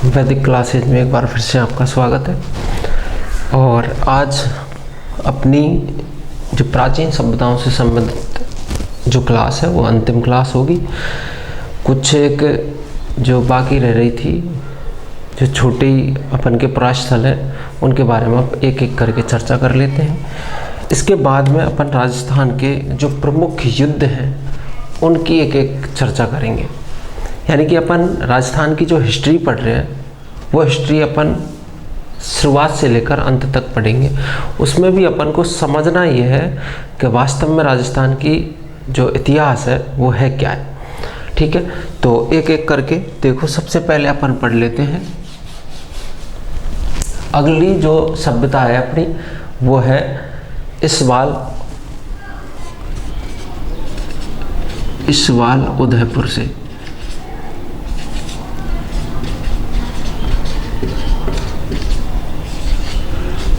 वैदिक क्लासेज में एक बार फिर से आपका स्वागत है। और आज अपनी जो प्राचीन सभ्यताओं से संबंधित जो क्लास है वो अंतिम क्लास होगी। कुछ एक जो बाकी रह रही थी, जो छोटी अपन के परास्थल हैं, उनके बारे में आप एक एक करके चर्चा कर लेते हैं। इसके बाद में अपन राजस्थान के जो प्रमुख युद्ध हैं उनकी एक एक चर्चा करेंगे। यानी कि अपन राजस्थान की जो हिस्ट्री पढ़ रहे हैं वो हिस्ट्री अपन शुरुआत से लेकर अंत तक पढ़ेंगे। उसमें भी अपन को समझना ये है कि वास्तव में राजस्थान की जो इतिहास है वो है क्या है। ठीक है, तो एक एक करके देखो। सबसे पहले अपन पढ़ लेते हैं अगली जो सभ्यता है अपनी, वो है इसवाल उदयपुर से।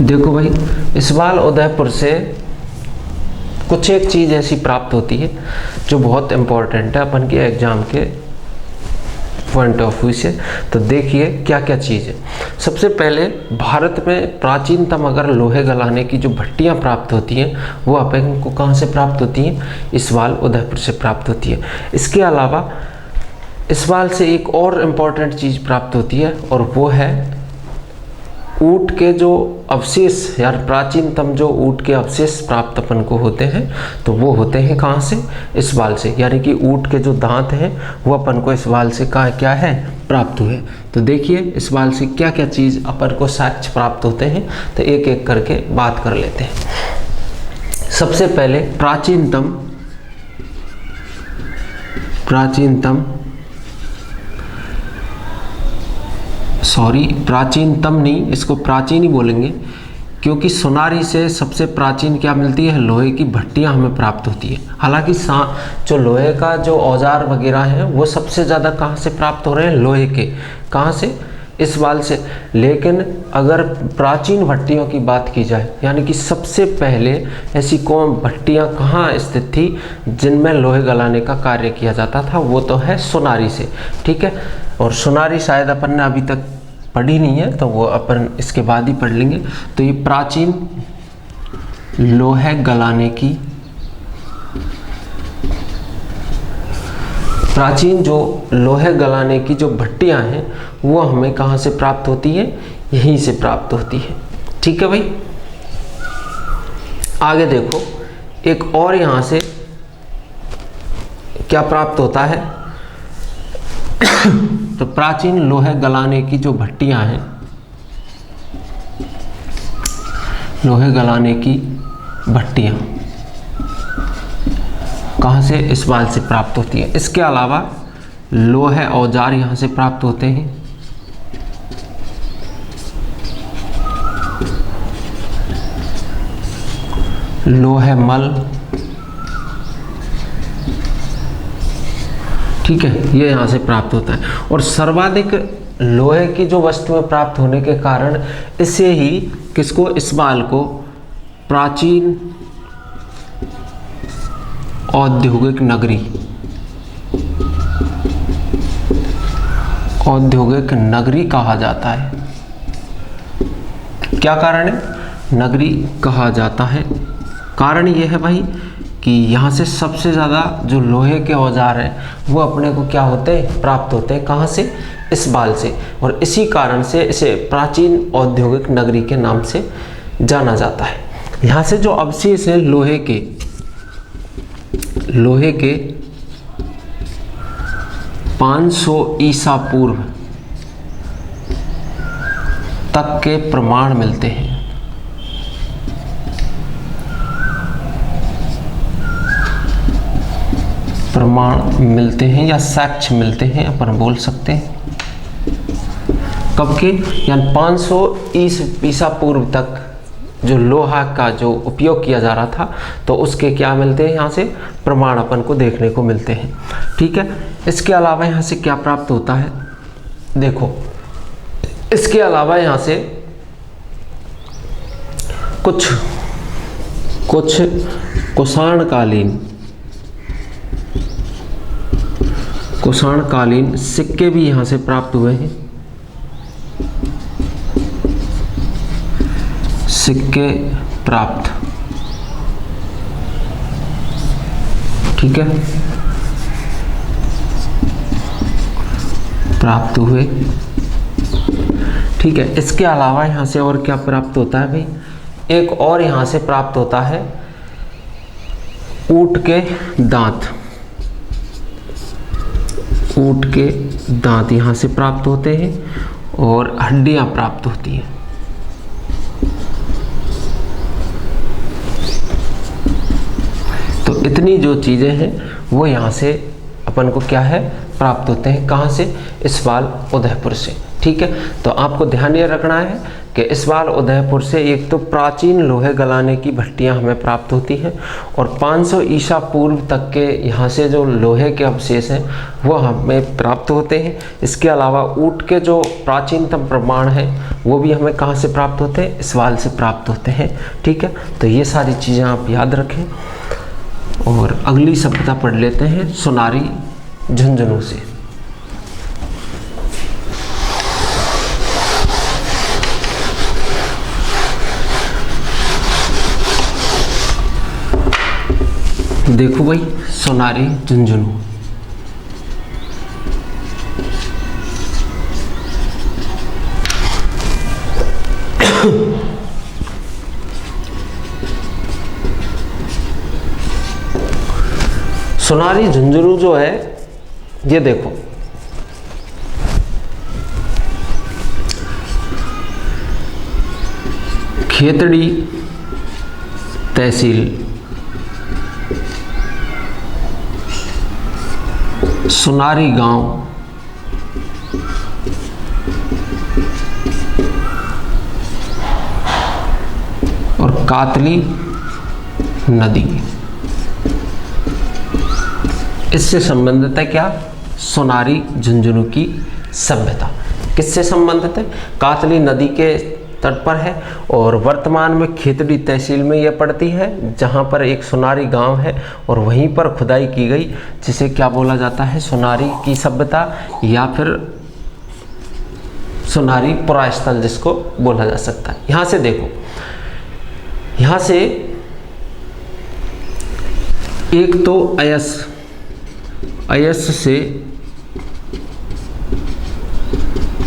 देखो भाई, इसवाल उदयपुर से कुछ एक चीज़ ऐसी प्राप्त होती है जो बहुत इम्पोर्टेंट है अपन के एग्जाम के पॉइंट ऑफ व्यू से। तो देखिए क्या क्या चीज़ है। सबसे पहले भारत में प्राचीनतम अगर लोहे गलाने की जो भट्टियाँ प्राप्त होती हैं वो अपन को कहाँ से प्राप्त होती हैं? इसवाल उदयपुर से प्राप्त होती है। इसके अलावा इसवाल से एक और इम्पोर्टेंट चीज़ प्राप्त होती है और वो है ऊँट के जो अवशेष, यार प्राचीनतम जो ऊँट के अवशेष प्राप्त अपन को होते हैं तो वो होते हैं कहाँ से? इसवाल से। यानी कि ऊँट के जो दांत हैं वो अपन को इसवाल से कहाँ क्या है प्राप्त हुए। तो देखिए इसवाल से क्या क्या चीज़ अपन को साक्ष्य प्राप्त होते हैं, तो एक एक करके बात कर लेते हैं। सबसे पहले प्राचीनतम नहीं, इसको प्राचीन ही बोलेंगे, क्योंकि सोनारी से सबसे प्राचीन क्या मिलती है? लोहे की भट्टियां हमें प्राप्त होती है। हालांकि जो लोहे का जो औजार वगैरह हैं वो सबसे ज़्यादा कहाँ से प्राप्त हो रहे हैं? लोहे के। कहाँ से? इसवाल से। लेकिन अगर प्राचीन भट्टियों की बात की जाए, यानी कि सबसे पहले ऐसी कौन भट्टियां कहाँ स्थित थी जिनमें लोहे गलाने का कार्य किया जाता था, वो तो है सोनारी से। ठीक है, और सोनारी शायद अपन ने अभी तक पढ़ी नहीं है, तो वो अपन इसके बाद ही पढ़ लेंगे। तो ये प्राचीन लोहे गलाने की जो भट्टियां हैं वो हमें कहाँ से प्राप्त होती है? यहीं से प्राप्त होती है। ठीक है भाई, आगे देखो एक और यहाँ से क्या प्राप्त होता है। तो प्राचीन लोहे गलाने की जो भट्टियां हैं, लोहे गलाने की भट्टियां कहाँ से? इसवाल से प्राप्त होती है। इसके अलावा लोहे औजार यहाँ से प्राप्त होते हैं। लोहे मल, ठीक है, ये यहाँ से प्राप्त होता है। और सर्वाधिक लोहे की जो वस्तुएं प्राप्त होने के कारण इसे ही किसको? इसवाल को प्राचीन औद्योगिक नगरी कहा जाता है। क्या कारण है नगरी कहा जाता है? कारण ये है भाई कि यहाँ से सबसे ज़्यादा जो लोहे के औजार हैं वो अपने को क्या होते हैं? प्राप्त होते हैं। कहाँ से? इसवाल से। और इसी कारण से इसे प्राचीन औद्योगिक नगरी के नाम से जाना जाता है। यहाँ से जो अवशेष हैं लोहे के 500 ईसा पूर्व तक के प्रमाण मिलते हैं। या साक्ष्य मिलते हैं, अपन बोल सकते हैं। कब के? यानी 500 ईसा पूर्व तक जो लोहा का जो उपयोग किया जा रहा था, तो उसके क्या मिलते हैं? यहाँ से प्रमाण अपन को देखने को मिलते हैं। ठीक है, इसके अलावा यहाँ से क्या प्राप्त होता है? देखो, इसके अलावा यहाँ से कुछ कुषाणकालीन सिक्के भी यहाँ से प्राप्त हुए हैं। सिक्के प्राप्त, ठीक है, प्राप्त हुए। ठीक है, इसके अलावा यहाँ से और क्या प्राप्त होता है भाई, एक और यहाँ से प्राप्त होता है ऊंट के दांत। ऊंट के दांत यहाँ से प्राप्त होते हैं और हड्डियाँ प्राप्त होती हैं। तो इतनी जो चीज़ें हैं वो यहाँ से अपन को क्या है प्राप्त होते हैं, कहाँ से, इस्वाल उदयपुर से। ठीक है, तो आपको ध्यान ये रखना है कि इस्वाल उदयपुर से एक तो प्राचीन लोहे गलाने की भट्टियां हमें प्राप्त होती हैं और 500 ईसा पूर्व तक के यहाँ से जो लोहे के अवशेष हैं वो हमें प्राप्त होते हैं। इसके अलावा ऊंट के जो प्राचीनतम प्रमाण हैं वो भी हमें कहाँ से प्राप्त होते हैं, इस्वाल से प्राप्त होते हैं। ठीक है, तो ये सारी चीज़ें आप याद रखें। और अगली सभ्यता पढ़ लेते हैं सोनारी झुंझुनू से। देखो भाई, सोनारी झुंझुनू, सोनारी झुंझुनू जो है ये देखो, खेतड़ी तहसील, सोनारी गांव, और कातली नदी, इससे संबंधित है क्या, सोनारी झुंझुनू की सभ्यता। किससे संबंधित है, कातली नदी के तट पर है और वर्तमान में खेतड़ी तहसील में यह पड़ती है, जहां पर एक सोनारी गांव है और वहीं पर खुदाई की गई, जिसे क्या बोला जाता है, सोनारी की सभ्यता या फिर सोनारी पुरास्थल जिसको बोला जा सकता है। यहां से देखो, यहां से एक तो अयस से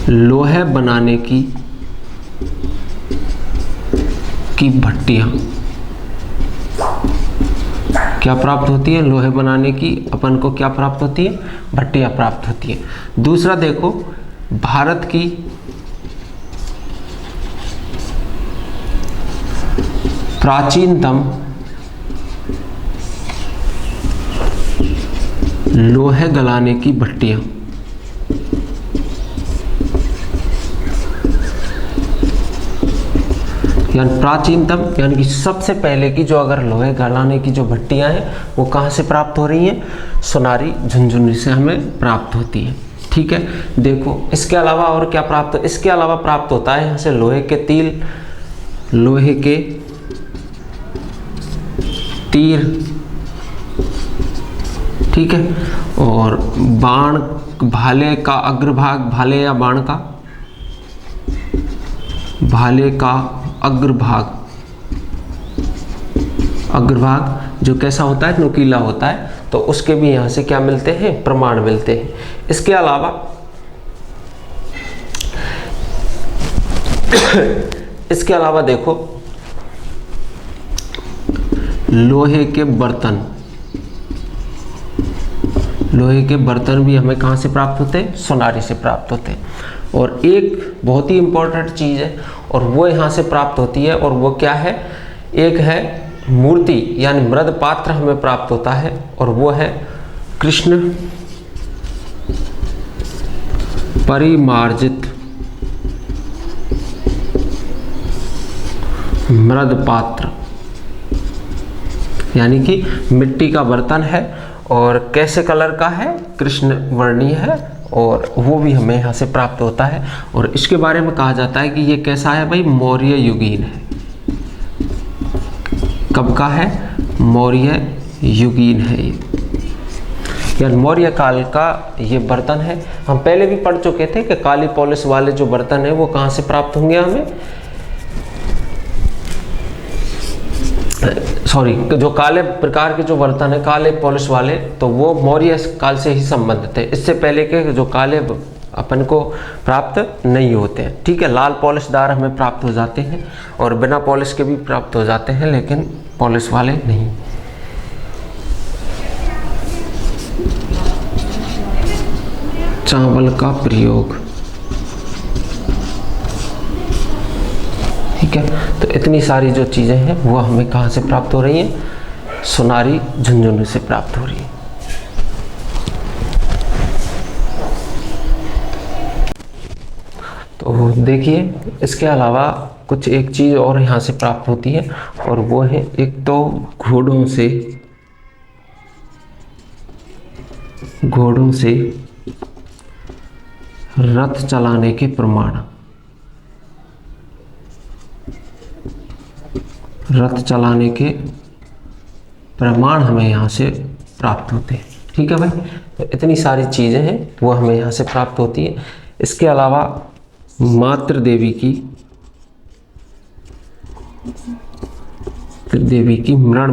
लोहे बनाने की भट्टियां क्या प्राप्त होती है, लोहे बनाने की अपन को क्या प्राप्त होती है, भट्टियां प्राप्त होती है। दूसरा देखो, भारत की प्राचीनतम लोहे गलाने की भट्टियां, यानी प्राचीनतम यानी कि सबसे पहले की जो अगर लोहे गलाने की जो भट्टियां हैं वो कहाँ से प्राप्त हो रही हैं, सोनारी झुंझुनू से हमें प्राप्त होती है। ठीक है, देखो इसके अलावा और क्या प्राप्त, इसके अलावा प्राप्त होता है यहाँ से लोहे के तीर, ठीक है, और बाण, भाले का अग्रभाग, भाले या बाण का, भाले का अग्रभाग जो कैसा होता है, नुकीला होता है, तो उसके भी यहाँ से क्या मिलते हैं, प्रमाण मिलते हैं। इसके अलावा देखो, लोहे के बर्तन भी हमें कहाँ से प्राप्त होते हैं, सोनारी से प्राप्त होते हैं। और एक बहुत ही इंपॉर्टेंट चीज़ है और वो यहाँ से प्राप्त होती है, और वो क्या है, एक है मूर्ति यानी मृद पात्र हमें प्राप्त होता है, और वो है कृष्ण परिमार्जित मृद पात्र, यानी कि मिट्टी का बर्तन है और कैसे कलर का है, कृष्ण वर्णीय है, और वो भी हमें यहाँ से प्राप्त होता है। और इसके बारे में कहा जाता है कि ये कैसा है भाई, मौर्य युगीन है। कब का है, मौर्य युगीन है ये, यानी मौर्य काल का ये बर्तन है। हम पहले भी पढ़ चुके थे कि काली पॉलिश वाले जो बर्तन है वो कहाँ से प्राप्त होंगे हमें, सॉरी, जो काले प्रकार के जो बर्तन है काले पॉलिश वाले, तो वो मौर्य काल से ही संबंधित है। इससे पहले के जो काले अपन को प्राप्त नहीं होते हैं। ठीक है, लाल पॉलिशदार हमें प्राप्त हो जाते हैं और बिना पॉलिश के भी प्राप्त हो जाते हैं, लेकिन पॉलिश वाले नहीं। चावल का प्रयोग, ठीक है। तो इतनी सारी जो चीज़ें हैं वो हमें कहाँ से प्राप्त हो रही हैं? सोनारी झुनझुनू से प्राप्त हो रही है। तो देखिए, इसके अलावा कुछ एक चीज़ और यहाँ से प्राप्त होती है, और वो है एक तो घोड़ों से रथ चलाने के प्रमाण, रथ चलाने के प्रमाण हमें यहाँ से प्राप्त होते हैं। ठीक है भाई, तो इतनी सारी चीज़ें हैं वो हमें यहाँ से प्राप्त होती है। इसके अलावा मातृ देवी की मृण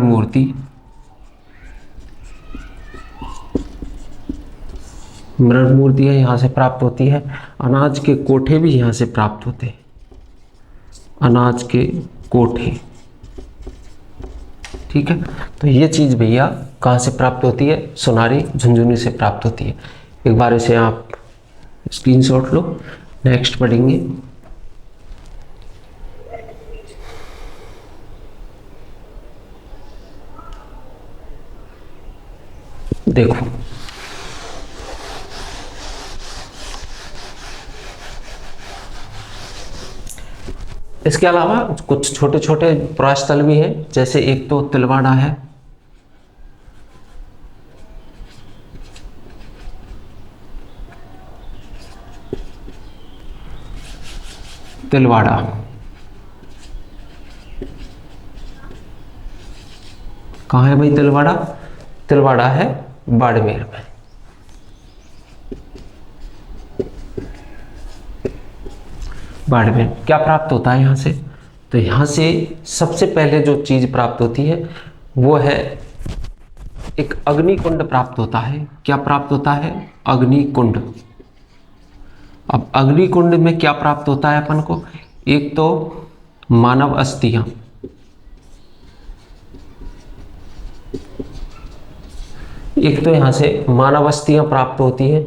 मूर्तियाँ यहाँ से प्राप्त होती है। अनाज के कोठे भी यहाँ से प्राप्त होते हैं, अनाज के कोठे। ठीक है, तो ये चीज़ भैया कहाँ से प्राप्त होती है? सोनारी झुनझुनू से प्राप्त होती है। एक बार इसे आप स्क्रीनशॉट लो, नेक्स्ट पढ़ेंगे। देखो, इसके अलावा कुछ छोटे छोटे प्रस्थल भी हैं, जैसे एक तो तिलवाड़ा है, तिलवाड़ा कहाँ है भाई? तिलवाड़ा है बाड़मेर में। बाड़मेर क्या प्राप्त होता है यहाँ से? तो यहाँ से सबसे पहले जो चीज़ प्राप्त होती है वो है एक अग्निकुंड प्राप्त होता है। क्या प्राप्त होता है? अग्निकुंड। अब अग्निकुंड में क्या प्राप्त होता है अपन को? एक तो मानव अस्थियां, एक तो यहाँ से मानव अस्थियां प्राप्त होती है।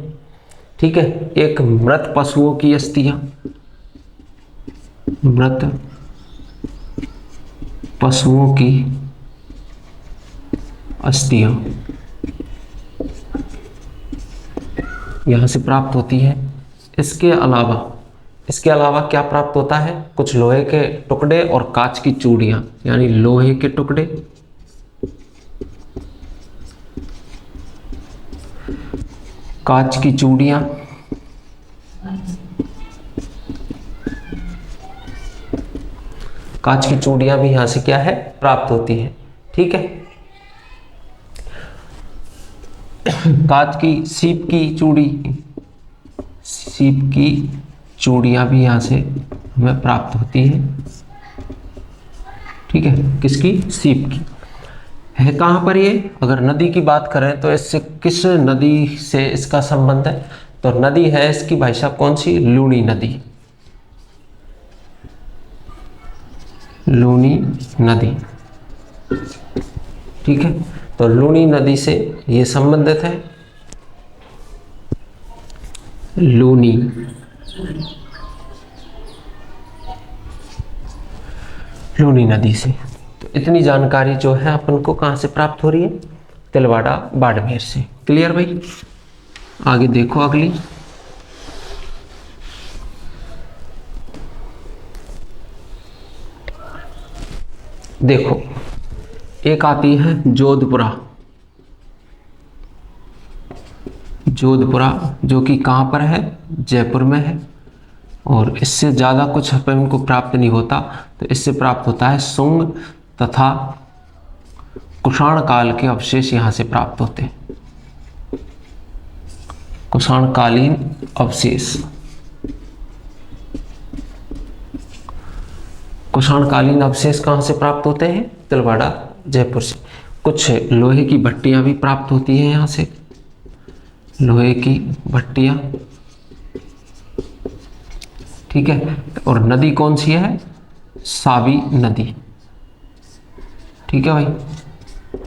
ठीक है, एक मृत पशुओं की अस्थियां, मृत पशुओं की अस्थियां यहाँ से प्राप्त होती है। इसके अलावा क्या प्राप्त होता है? कुछ लोहे के टुकड़े और कांच की चूड़ियां, यानी लोहे के टुकड़े, कांच की चूड़ियां, कांच की चूड़ियां भी यहां से क्या है? प्राप्त होती है। ठीक है, कांच की सीप की चूड़ियां भी यहां से हमें प्राप्त होती है। ठीक है, किसकी? सीप की। है कहां पर ये? अगर नदी की बात करें तो इससे किस नदी से इसका संबंध है? तो नदी है इसकी भाई साहब कौन सी? लूनी नदी। लूनी नदी, ठीक है, तो लूनी नदी से ये संबंधित है। लूनी नदी से। तो इतनी जानकारी जो है अपन को कहां से प्राप्त हो रही है? तिलवाड़ा बाड़मेर से। क्लियर भाई? आगे देखो अगली। देखो, एक आती है जोधपुरा, जो कि कहाँ पर है? जयपुर में है। और इससे ज़्यादा कुछ अपन को प्राप्त नहीं होता। तो इससे प्राप्त होता है शुंग तथा कुषाण काल के अवशेष यहाँ से प्राप्त होते हैं। कुषाणकालीन अवशेष। कुषाणकालीन अवशेष कहाँ से प्राप्त होते हैं? तिलवाड़ा जयपुर से। कुछ लोहे की भट्टियां भी प्राप्त होती हैं यहाँ से, लोहे की भट्टियां, ठीक है। और नदी कौन सी है? सावी नदी, ठीक है भाई,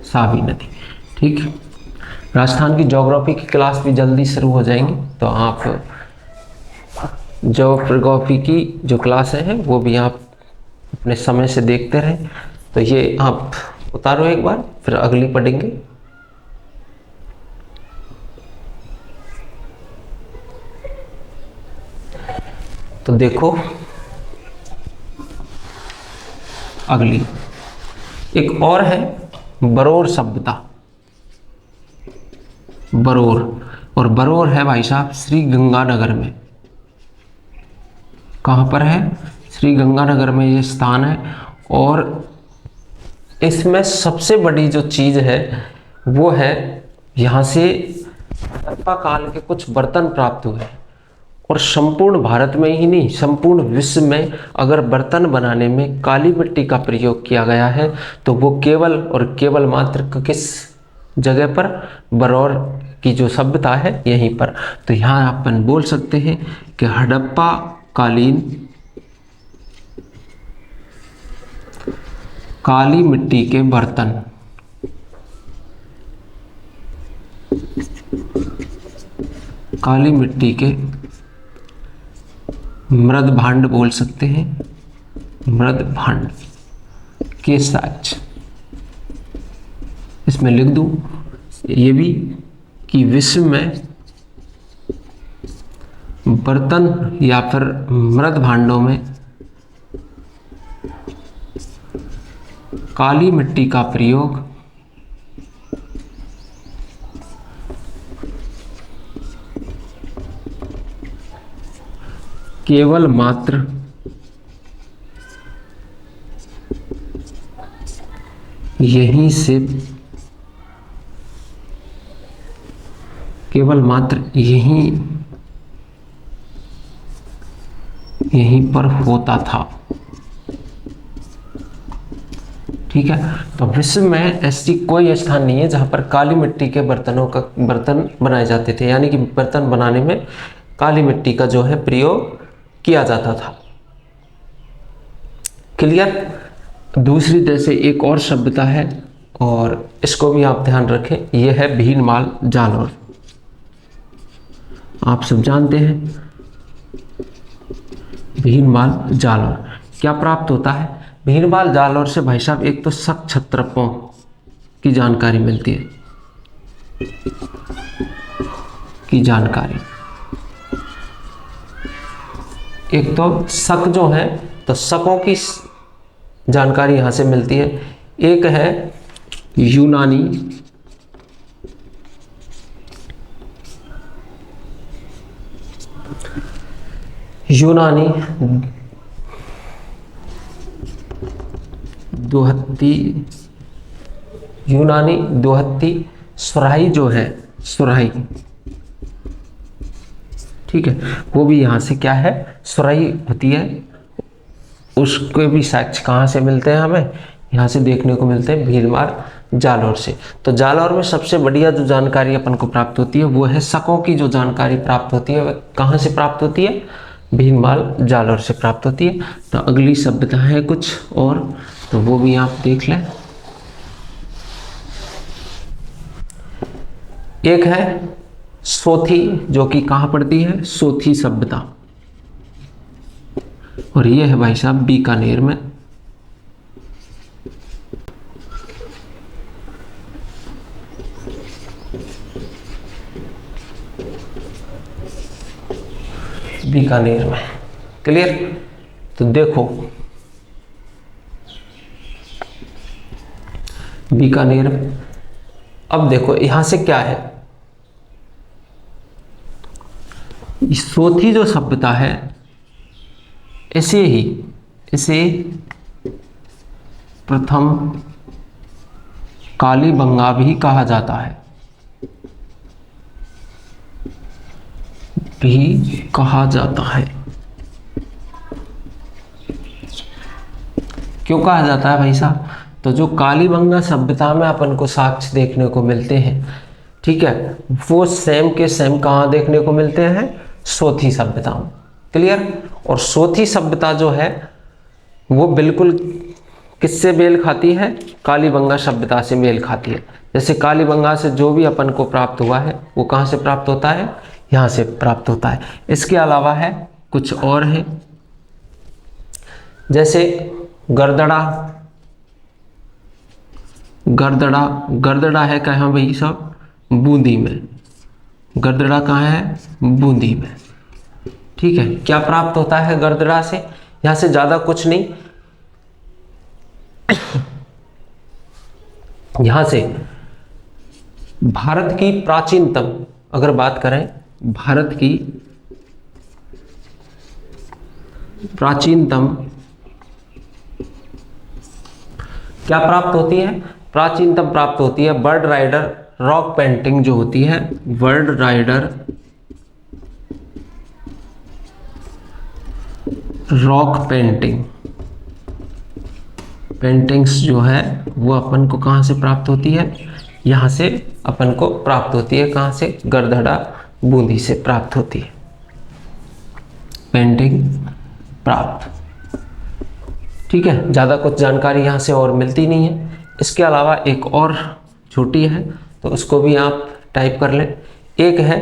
सावी नदी, ठीक है। राजस्थान की ज्योग्राफी की क्लास भी जल्दी शुरू हो जाएंगी, तो आप ज्योग्राफी की जो क्लासें हैं वो भी आप अपने समय से देखते रहें। तो ये आप उतारो एक बार, फिर अगली पढ़ेंगे। तो देखो अगली एक और है बरोर सभ्यता, बरोर, और बरोर है भाई साहब श्री गंगानगर में। कहाँ पर है? श्री गंगानगर में ये स्थान है। और इसमें सबसे बड़ी जो चीज है वो है यहाँ से हड़प्पा काल के कुछ बर्तन प्राप्त हुए हैं। और संपूर्ण भारत में ही नहीं, संपूर्ण विश्व में अगर बर्तन बनाने में काली मिट्टी का प्रयोग किया गया है तो वो केवल और केवल मात्र किस जगह पर? बरौर की जो सभ्यता है यहीं पर। तो यहाँ अपन बोल सकते हैं कि हड़प्पा कालीन काली मिट्टी के बर्तन, काली मिट्टी के मृद भांड बोल सकते हैं, मृद भांड के साक्ष्य इसमें लिख दूं ये भी कि विश्व में बर्तन या फिर मृद भांडों में काली मिट्टी का प्रयोग केवल मात्र यहीं से, केवल मात्र यहीं पर होता था, ठीक है। तो विश्व में ऐसी कोई स्थान नहीं है जहां पर काली मिट्टी के बर्तन बनाए जाते थे, यानी कि बर्तन बनाने में काली मिट्टी का जो है प्रयोग किया जाता था। क्लियर? दूसरी तरह से एक और सभ्यता है और इसको भी आप ध्यान रखें, यह है भीनमाल जालौर। आप सब जानते हैं भीनमाल जालौर क्या प्राप्त होता है? भीनमाल जालौर से भाई साहब एक तो शक क्षत्रपों की जानकारी मिलती है, की जानकारी, एक तो शक जो है तो शकों की जानकारी यहां से मिलती है। एक है यूनानी दोहत्ती सुराही जो है, सुराही, ठीक है, वो भी यहाँ से क्या है? सुराही होती है। उसके भी साक्ष्य कहाँ से मिलते हैं? हमें यहाँ से देखने को मिलते हैं भीनमाल जालौर से। तो जालौर में सबसे बढ़िया जो जानकारी अपन को प्राप्त होती है वो है शकों की जो जानकारी प्राप्त होती है वह कहाँ से प्राप्त होती है? भीनमाल जालौर से प्राप्त होती है। तो अगली सभ्यता है कुछ और, तो वो भी आप देख लें। एक है सोथी, जो कि कहाँ पड़ती है? सोथी सभ्यता, और ये है भाई साहब बीकानेर में। बीकानेर में, क्लियर? तो देखो बीकानेर में, अब देखो यहां से क्या है, सोथी जो सभ्यता है इसे प्रथम कालीबंगा भी कहा जाता है, भी कहा जाता है। क्यों कहा जाता है भाई साहब? तो जो कालीबंगा सभ्यता में अपन को साक्ष्य देखने को मिलते हैं, ठीक है, वो सेम के सेम कहाँ देखने को मिलते हैं? सोथी सभ्यता में। क्लियर? और सोथी सभ्यता जो है वो बिल्कुल किससे मेल खाती है? कालीबंगा सभ्यता से मेल खाती है। जैसे कालीबंगा से जो भी अपन को प्राप्त हुआ है वो कहाँ से प्राप्त होता है? यहाँ से प्राप्त होता है। इसके अलावा है कुछ और है, जैसे गर्दड़ा। गर्दड़ा है कहाँ भाई साहब? बूंदी में। गर्दड़ा कहाँ है? बूंदी में। ठीक है, क्या प्राप्त होता है गर्दड़ा से? यहाँ से ज़्यादा कुछ नहीं, यहाँ से भारत की प्राचीनतम, अगर बात करें भारत की प्राचीनतम क्या प्राप्त होती है? प्राचीनतम प्राप्त होती है बर्ड राइडर रॉक पेंटिंग जो होती है, बर्ड राइडर रॉक पेंटिंग्स जो है वो अपन को कहाँ से प्राप्त होती है? यहाँ से अपन को प्राप्त होती है। कहाँ से? गर्दड़ा बूंदी से प्राप्त होती है पेंटिंग प्राप्त। ठीक है, ज़्यादा कुछ जानकारी यहाँ से और मिलती नहीं है। इसके अलावा एक और छोटी है तो उसको भी आप टाइप कर लें। एक है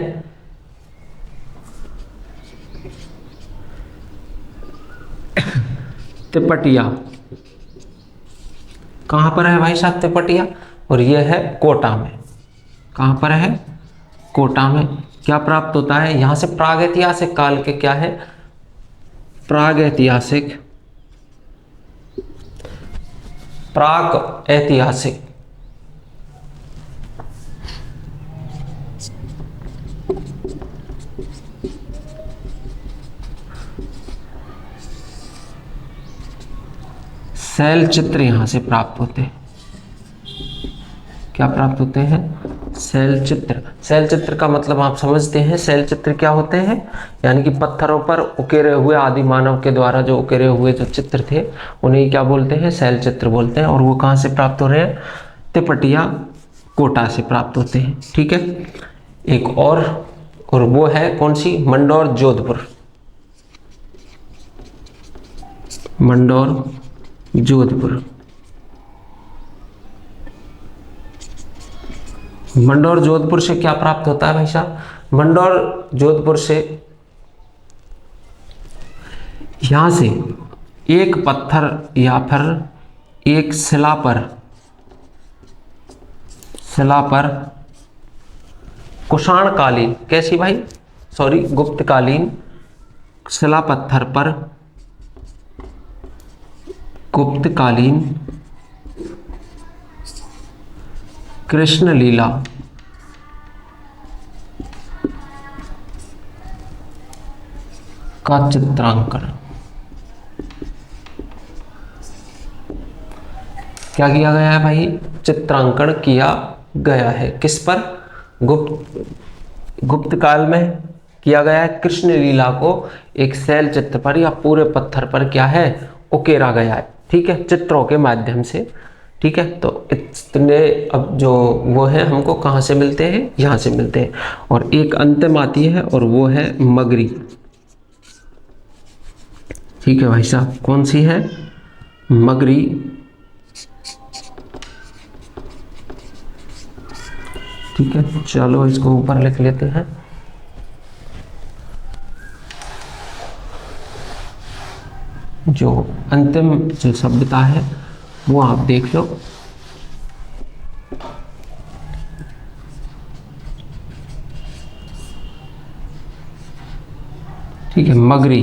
तिपटिया। कहाँ पर है भाई साहब तिपटिया? और यह है कोटा में। कहाँ पर है? कोटा में। क्या प्राप्त होता है यहाँ से? प्रागैतिहासिक काल के क्या है? प्राग ऐतिहासिक शैल चित्र यहाँ से प्राप्त होते हैं। क्या प्राप्त होते हैं? शैल चित्र। शैल चित्र का मतलब आप समझते हैं, शैल चित्र क्या होते हैं? यानी कि पत्थरों पर उकेरे हुए आदि मानव के द्वारा जो उकेरे हुए जो चित्र थे उन्हें क्या बोलते हैं? शैल चित्र बोलते हैं। और वो कहाँ से प्राप्त हो रहे हैं? तिपटिया कोटा से प्राप्त होते हैं। ठीक है, एक और वो है कौन सी? मंडौर जोधपुर। मंडौर जोधपुर। मंडौर जोधपुर से क्या प्राप्त होता है भाई साहब? मंडौर जोधपुर से यहां से एक पत्थर या फिर एक शिला पर कुषाणकालीन, कैसी भाई? सॉरी, गुप्तकालीन शिला पत्थर पर गुप्तकालीन कृष्ण लीला का चित्रांकन क्या किया गया है भाई? चित्रांकन किया गया है। किस पर? गुप्त काल में किया गया है। कृष्ण लीला को एक शैल चित्र पर या पूरे पत्थर पर क्या है? उकेरा गया है। ठीक है, चित्रों के माध्यम से। ठीक है, तो इतने अब जो वो है हमको कहाँ से मिलते हैं? यहाँ से मिलते हैं। और एक अंतिम आती है और वो है मगरी। ठीक है भाई साहब, कौन सी है? मगरी। ठीक है, चलो इसको ऊपर लिख लेते हैं। जो अंतिम जो सभ्यता है वो आप देख लो। ठीक है, मगरी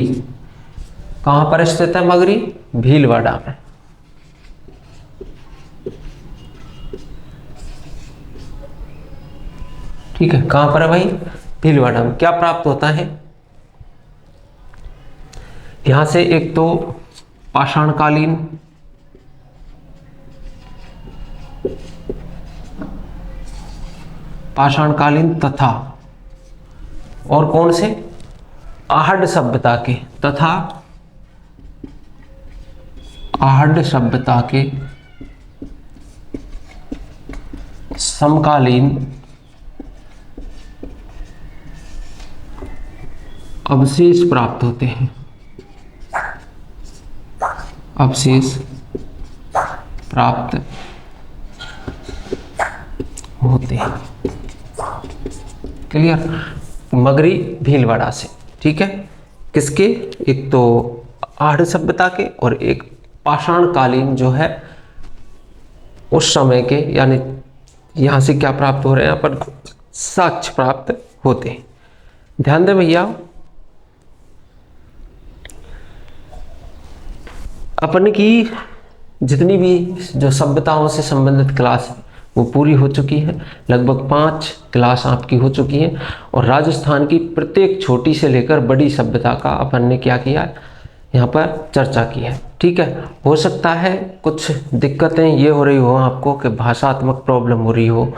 कहाँ पर स्थित है? मगरी भीलवाड़ा में। ठीक है, कहाँ पर है भाई? भीलवाड़ा में। क्या प्राप्त होता है यहां से? एक तो पाषाणकालीन तथा और कौन से? आहड़ सभ्यता के, तथा आर्य सभ्यता के समकालीन अवशेष प्राप्त होते हैं। अवशेष प्राप्त होते हैं। क्लियर? मगरी भीलवाड़ा से, ठीक है। किसके? एक तो आर्य सभ्यता के और एक पाषाण कालीन जो है उस समय के, यानी यहां से क्या प्राप्त हो रहे हैं? यहाँ पर साक्ष्य प्राप्त होते हैं। ध्यान दें भैया, अपन की जितनी भी जो सभ्यताओं से संबंधित क्लास है वो पूरी हो चुकी है। लगभग 5 क्लास आपकी हो चुकी हैं और राजस्थान की प्रत्येक छोटी से लेकर बड़ी सभ्यता का अपन ने क्या किया, यहाँ पर चर्चा की है। ठीक है, हो सकता है कुछ दिक्कतें ये हो रही हो आपको कि भाषात्मक प्रॉब्लम हो रही हो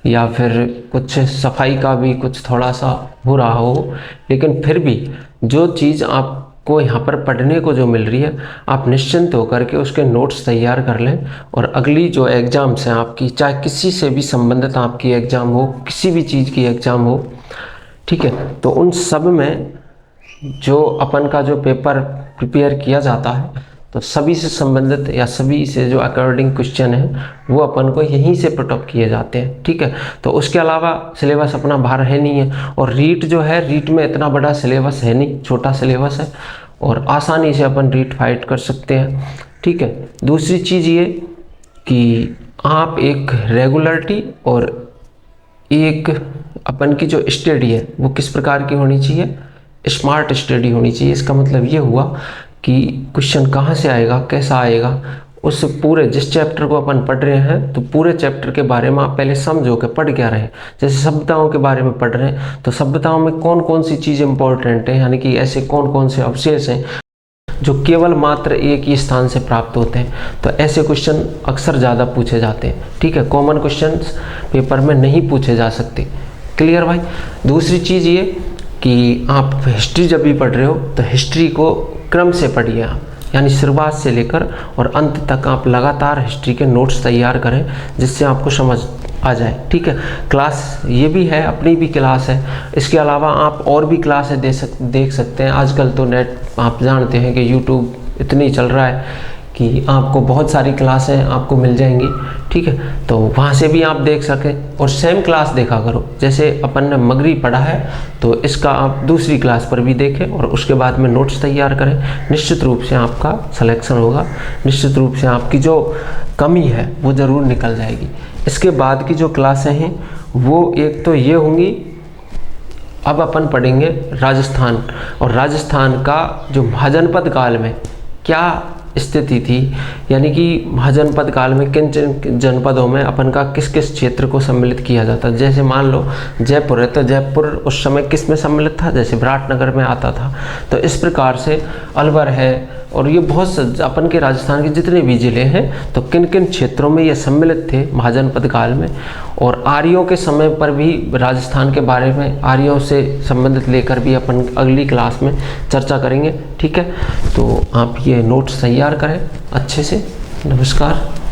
या फिर कुछ सफाई का भी कुछ थोड़ा सा हो रहा हो, लेकिन फिर भी जो चीज़ आपको यहाँ पर पढ़ने को जो मिल रही है, आप निश्चिंत होकर के उसके नोट्स तैयार कर लें और अगली जो एग्ज़ाम्स हैं आपकी, चाहे किसी से भी संबंधित आपकी एग्ज़ाम हो, किसी भी चीज़ की एग्ज़ाम हो, ठीक है, तो उन सब में जो अपन का जो पेपर प्रिपेयर किया जाता है तो सभी से संबंधित या सभी से जो अकॉर्डिंग क्वेश्चन है वो अपन को यहीं से पुट अप किए जाते हैं। ठीक है, तो उसके अलावा सिलेबस अपना बाहर है नहीं है और रीट जो है, रीट में इतना बड़ा सिलेबस है नहीं, छोटा सिलेबस है और आसानी से अपन रीट फाइट कर सकते हैं। ठीक है, दूसरी चीज़ ये कि आप एक रेगुलरिटी और एक अपन की जो स्टडी है वो किस प्रकार की होनी चाहिए, स्मार्ट स्टडी होनी चाहिए। इसका मतलब ये हुआ कि क्वेश्चन कहाँ से आएगा, कैसा आएगा, उस पूरे जिस चैप्टर को अपन पढ़ रहे हैं तो पूरे चैप्टर के बारे में आप पहले समझो कि पढ़ क्या रहे हैं। जैसे सभ्यताओं के बारे में पढ़ रहे हैं तो सभ्यताओं में कौन कौन सी चीज़ इंपॉर्टेंट है, यानी कि ऐसे कौन कौन से अवशेष हैं जो केवल मात्र एक ही स्थान से प्राप्त होते हैं। तो ऐसे क्वेश्चन अक्सर ज़्यादा पूछे जाते हैं। ठीक है, कॉमन क्वेश्चन पेपर में नहीं पूछे जा सकते। क्लियर भाई? दूसरी चीज़ ये कि आप हिस्ट्री जब भी पढ़ रहे हो तो हिस्ट्री को क्रम से पढ़िए आप, यानी शुरुआत से लेकर और अंत तक आप लगातार हिस्ट्री के नोट्स तैयार करें जिससे आपको समझ आ जाए। ठीक है, क्लास ये भी है, अपनी भी क्लास है, इसके अलावा आप और भी क्लासें देख सकते हैं। आजकल तो नेट आप जानते हैं कि यूट्यूब इतनी चल रहा है कि आपको बहुत सारी क्लासें आपको मिल जाएंगी। ठीक है, तो वहाँ से भी आप देख सकें और सेम क्लास देखा करो। जैसे अपन ने मगरी पढ़ा है तो इसका आप दूसरी क्लास पर भी देखें और उसके बाद में नोट्स तैयार करें। निश्चित रूप से आपका सिलेक्शन होगा, निश्चित रूप से आपकी जो कमी है वो ज़रूर निकल जाएगी। इसके बाद की जो क्लासें हैं वो एक तो ये होंगी, अब अपन पढ़ेंगे राजस्थान, और राजस्थान का जो महाजनपद काल में क्या स्थिति थी, यानी कि महाजनपद काल में किन जनपदों में अपन का किस किस क्षेत्र को सम्मिलित किया जाता है। जैसे मान लो जयपुर है तो जयपुर उस समय किस में सम्मिलित था, जैसे विराटनगर में आता था। तो इस प्रकार से अलवर है और ये बहुत अपन के राजस्थान के जितने भी ज़िले हैं तो किन किन क्षेत्रों में ये सम्मिलित थे महाजनपद काल में। और आर्यों के समय पर भी राजस्थान के बारे में, आर्यों से संबंधित लेकर भी अपन अगली क्लास में चर्चा करेंगे। ठीक है, तो आप ये नोट्स तैयार करें अच्छे से। नमस्कार।